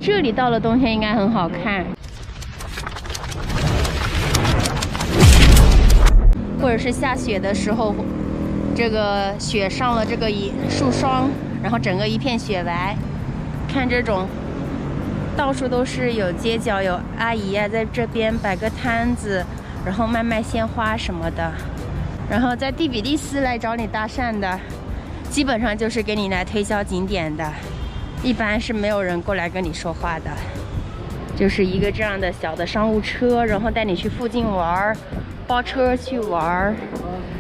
这里到了冬天应该很好看，或者是下雪的时候，这个雪上了这个树霜，然后整个一片雪白。看这种，到处都是有街角，有阿姨啊在这边摆个摊子，然后卖鲜花什么的。然后在第比利斯来找你搭讪的，基本上就是给你来推销景点的，一般是没有人过来跟你说话的，就是一个这样的小的商务车，然后带你去附近玩，包车去玩。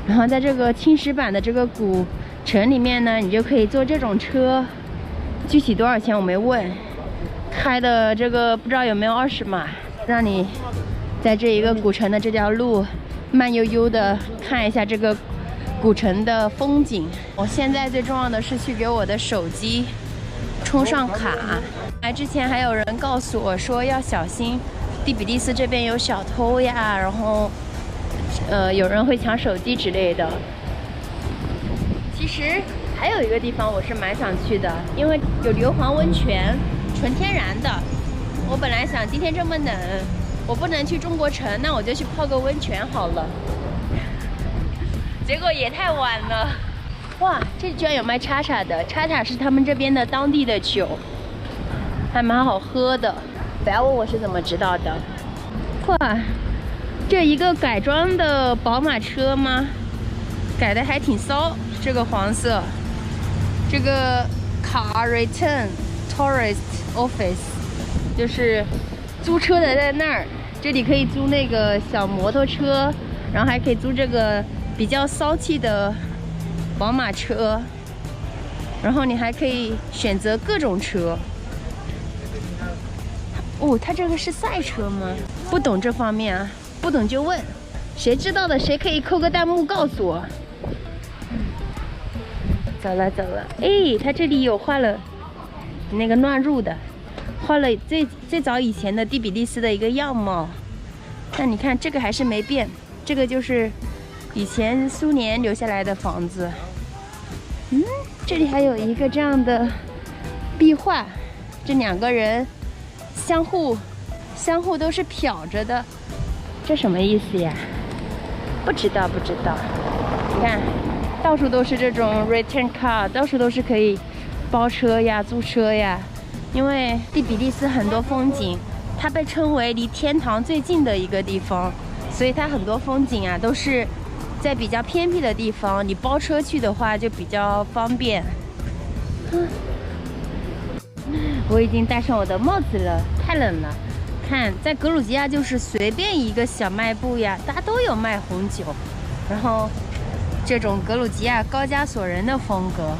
然后在这个青石板的这个古城里面呢，你就可以坐这种车，具体多少钱我没问，开的这个不知道有没有20码，让你在这一个古城的这条路慢悠悠的看一下这个古城的风景。我现在最重要的是去给我的手机充上卡。来之前还有人告诉我说要小心，第比利斯这边有小偷呀，然后有人会抢手机之类的。其实还有一个地方我是蛮想去的，因为有硫磺温泉，纯天然的。我本来想今天这么冷，我不能去中国城，那我就去泡个温泉好了。结果也太晚了。哇，这里居然有卖叉叉的，叉叉是他们这边的当地的酒，还蛮好喝的。不要问我是怎么知道的。哇，这一个改装的宝马车吗？改的还挺骚，这个黄色。这个 Car Return Tourist Office 就是租车的在那儿，这里可以租那个小摩托车，然后还可以租这个比较骚气的宝马车，然后你还可以选择各种车。哦，它这个是赛车吗？不懂这方面啊，不懂就问，谁知道的谁可以扣个弹幕告诉我。走了走了，哎，它这里有画了那个乱入的，画了最早以前的第比利斯的一个样貌。但你看这个还是没变，这个就是以前苏联留下来的房子。这里还有一个这样的壁画，这两个人相互都是瞟着的，这什么意思呀？不知道。你看，到处都是这种 return car， 到处都是可以包车呀、租车呀。因为第比利斯很多风景，它被称为离天堂最近的一个地方，所以它很多风景啊都是在比较偏僻的地方，你包车去的话就比较方便。我已经戴上我的帽子了，太冷了。看，在格鲁吉亚就是随便一个小卖部呀，大家都有卖红酒，然后这种格鲁吉亚高加索人的风格，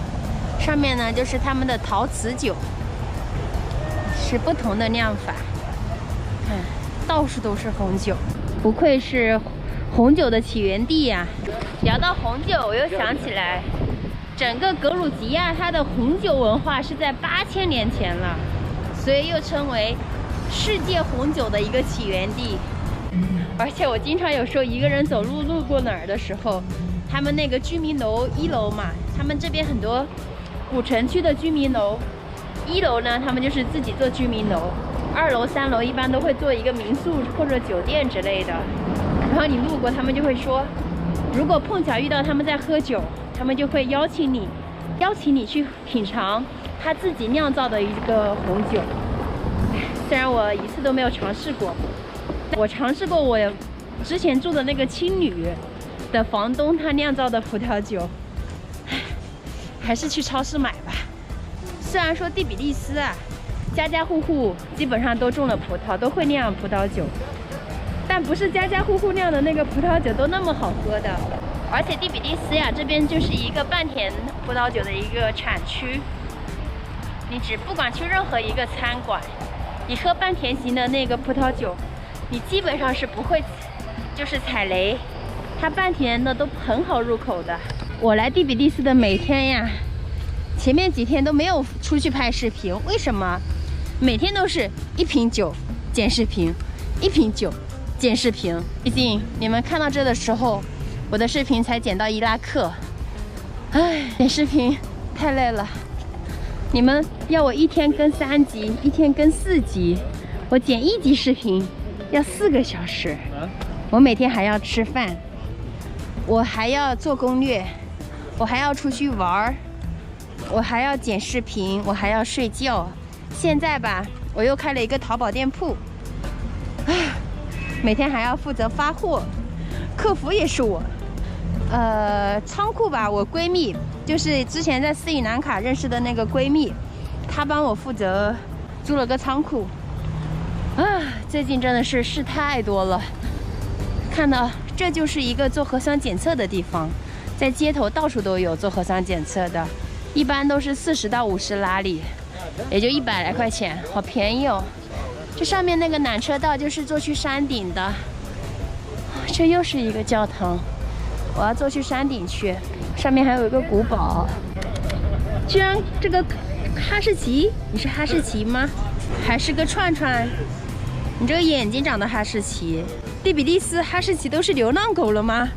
上面呢就是他们的陶瓷酒，是不同的酿法。看，到处都是红酒，不愧是红酒的起源地呀。聊到红酒，我又想起来，整个格鲁吉亚它的红酒文化是在8000年前了，所以又称为世界红酒的一个起源地。而且我经常有时候一个人走路路过哪儿的时候，他们那个居民楼1楼嘛，他们这边很多古城区的居民楼，1楼呢他们就是自己做居民楼，2楼、3楼一般都会做一个民宿或者酒店之类的。然后你路过，他们就会说，如果碰巧遇到他们在喝酒，他们就会邀请你去品尝他自己酿造的一个红酒。虽然我一次都没有尝试过，我尝试过我之前住的那个青旅的房东他酿造的葡萄酒，还是去超市买吧。虽然说第比利斯啊，家家户户基本上都种了葡萄，都会酿葡萄酒，但不是家家户户酿的那个葡萄酒都那么好喝的。而且第比利斯呀，这边就是一个半甜葡萄酒的一个产区。你不管去任何一个餐馆，你喝半甜型的那个葡萄酒，你基本上是不会就是踩雷，它半甜的都很好入口的。我来第比利斯的每天呀，前面几天都没有出去拍视频，为什么？每天都是1瓶酒剪视频，1瓶酒剪视频。毕竟你们看到这的时候，我的视频才剪到伊拉克，唉，剪视频太累了。你们要我一天更3集，一天更4集，我剪1集视频要4个小时。我每天还要吃饭，我还要做攻略，我还要出去玩儿，我还要剪视频，我还要睡觉。现在吧，我又开了一个淘宝店铺，每天还要负责发货，客服也是我。仓库吧，我闺蜜就是之前在斯里兰卡认识的那个闺蜜，她帮我负责租了个仓库。最近真的是事太多了。看到这就是一个做核酸检测的地方，在街头到处都有做核酸检测的，一般都是40到50拉里，也就100来块钱，好便宜哦。这上面那个缆车道就是坐去山顶的，这又是一个教堂。我要坐去山顶去，上面还有一个古堡。居然这个哈士奇，你是哈士奇吗？还是个串串？你这个眼睛长得哈士奇。第比利斯哈士奇都是流浪狗了吗？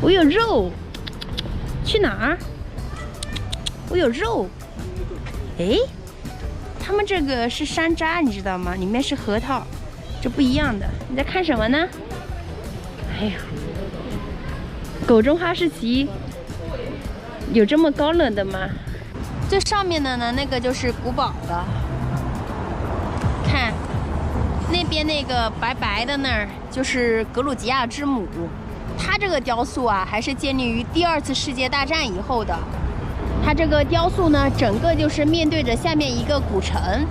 我有肉，去哪儿？我有肉。哎，他们这个是山楂，你知道吗？里面是核桃，这不一样的。你在看什么呢？哎呀，狗中哈士奇有这么高冷的吗？最上面的呢，那个就是古堡了。看，那边那个白白的那儿就是格鲁吉亚之母。它这个雕塑啊，还是建立于第2次世界大战以后的。它这个雕塑呢，整个就是面对着下面一个古城，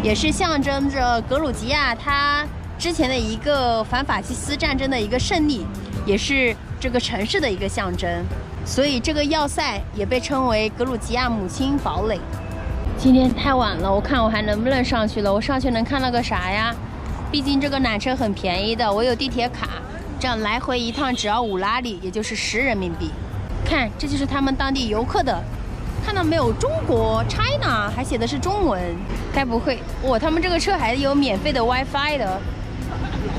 也是象征着格鲁吉亚它之前的一个反法西斯战争的一个胜利，也是这个城市的一个象征。所以这个要塞也被称为格鲁吉亚母亲堡垒。今天太晚了，我看我还能不能上去了。我上去能看到个啥呀？毕竟这个缆车很便宜的，我有地铁卡，这样来回一趟只要5拉里，也就是10人民币。看，这就是他们当地游客的，看到没有？中国 China 还写的是中文，该不会他们这个车还有免费的 WiFi 的。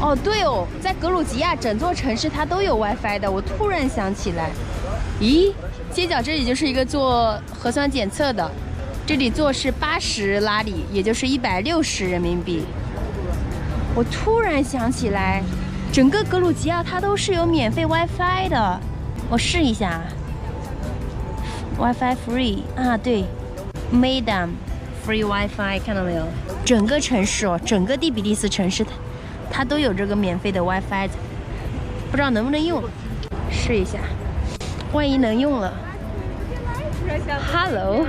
哦，对哦，在格鲁吉亚整座城市它都有 WiFi 的。我突然想起来，咦，街角这里就是一个做核酸检测的，这里做是80拉里，也就是160人民币。我突然想起来，整个格鲁吉亚它都是有免费 WiFi 的。我试一下 ，WiFi free 啊，对 ，Madam free WiFi， 看到没有？整个城市哦，整个第比利斯城市它都有这个免费的 WiFi， 不知道能不能用，试一下，万一能用了。Hello,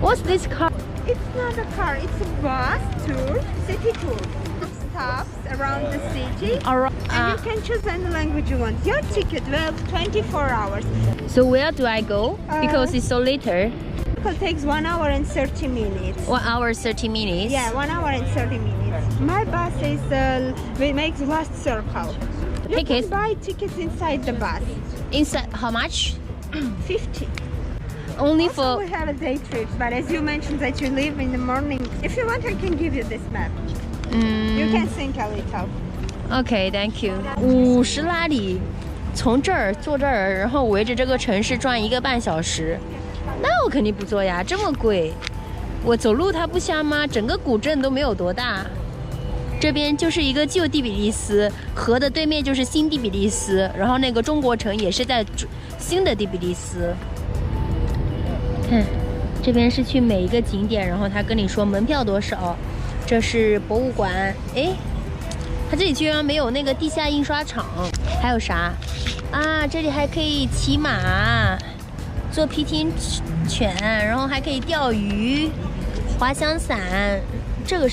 what's this car? It's not a car, it's a bus tour, city tour. Stops around the city, and you can choose any language you want. Your ticket will 24 hours. So where do I go? Because it's so later. It takes 1 hour and 30 minutes. 1 hour 30 minutes. Yeah, 1 hour and 30 minutes. My bus is makes vast circle. You Tickets? can buy tickets inside the bus. Inside, how much? 50. Only Also, we for have a day trip, but as you mentioned that you leave in the morning, if you want, I can give you this map. You can think a little. OK, thank you. 50拉里，从这儿坐这儿，然后围着这个城市转1个半小时，那我肯定不坐呀，这么贵。我走路它不香吗？整个古镇都没有多大。这边就是一个旧第比利斯，河的对面就是新第比利斯，然后那个中国城也是在新的第比利斯。看，这边是去每一个景点，然后他跟你说门票多少。这是博物馆，哎，它这里居然没有那个地下印刷厂。还有啥啊？这里还可以骑马、做皮艇犬，然后还可以钓鱼、滑翔伞。这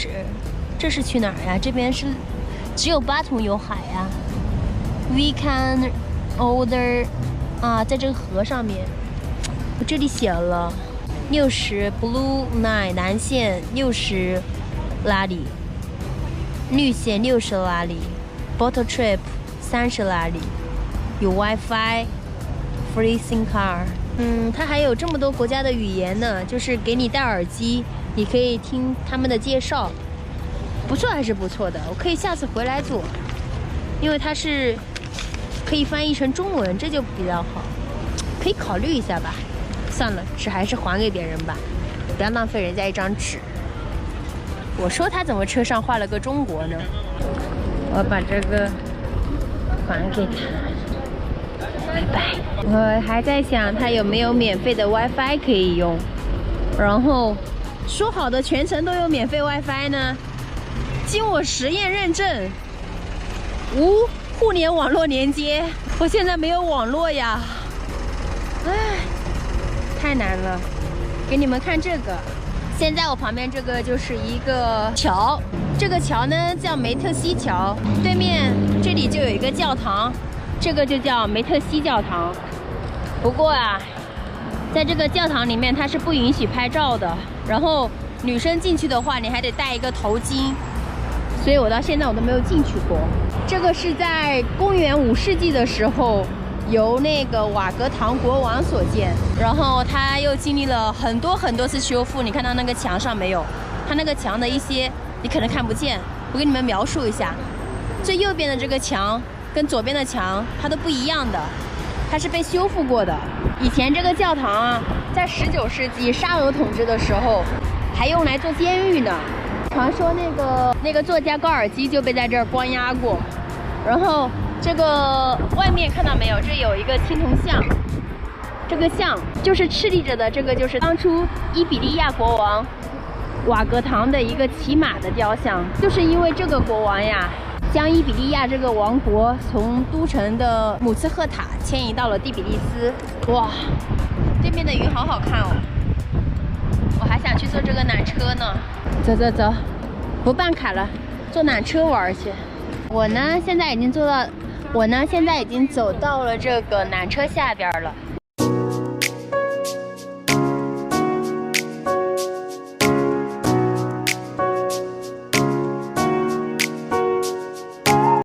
是去哪儿呀？这边是只有巴图有海呀。We can order 啊，在这个河上面，我这里写了60 Blue Line 蓝线60拉里，绿线60拉里 ，Bottle Trip 30拉里，有 WiFi，Free SIM card。它还有这么多国家的语言呢，就是给你戴耳机，你可以听他们的介绍，不错还是不错的。我可以下次回来做，因为它是可以翻译成中文，这就比较好，可以考虑一下吧。算了，纸还是还给别人吧，不要浪费人家一张纸。我说他怎么车上画了个中国呢？我把这个还给他，拜拜。我还在想他有没有免费的 WiFi 可以用，然后说好的全程都有免费 WiFi 呢？经我实验认证，无互联网络连接，我现在没有网络呀，唉，太难了。给你们看这个，现在我旁边这个就是一个桥，这个桥呢叫梅特西桥，对面这里就有一个教堂，这个就叫梅特西教堂。不过啊，在这个教堂里面它是不允许拍照的，然后女生进去的话你还得戴一个头巾，所以我到现在我都没有进去过。这个是在公元5世纪的时候由那个瓦格唐国王所建，然后他又经历了很多次修复。你看到那个墙上没有？它那个墙的一些你可能看不见，我给你们描述一下。最右边的这个墙跟左边的墙它都不一样的，它是被修复过的。以前这个教堂啊，在19世纪沙俄统治的时候还用来做监狱呢。传说那个作家高尔基就被在这儿关押过。然后这个外面看到没有？这有一个青铜像，这个像就是矗立着的，这个就是当初伊比利亚国王瓦格唐的一个骑马的雕像。就是因为这个国王呀，将伊比利亚这个王国从都城的姆茨赫塔迁移到了第比利斯。哇，对面的云好好看哦！我还想去坐这个缆车呢。走走走，不办卡了，坐缆车玩去。我呢现在已经走到了这个缆车下边了。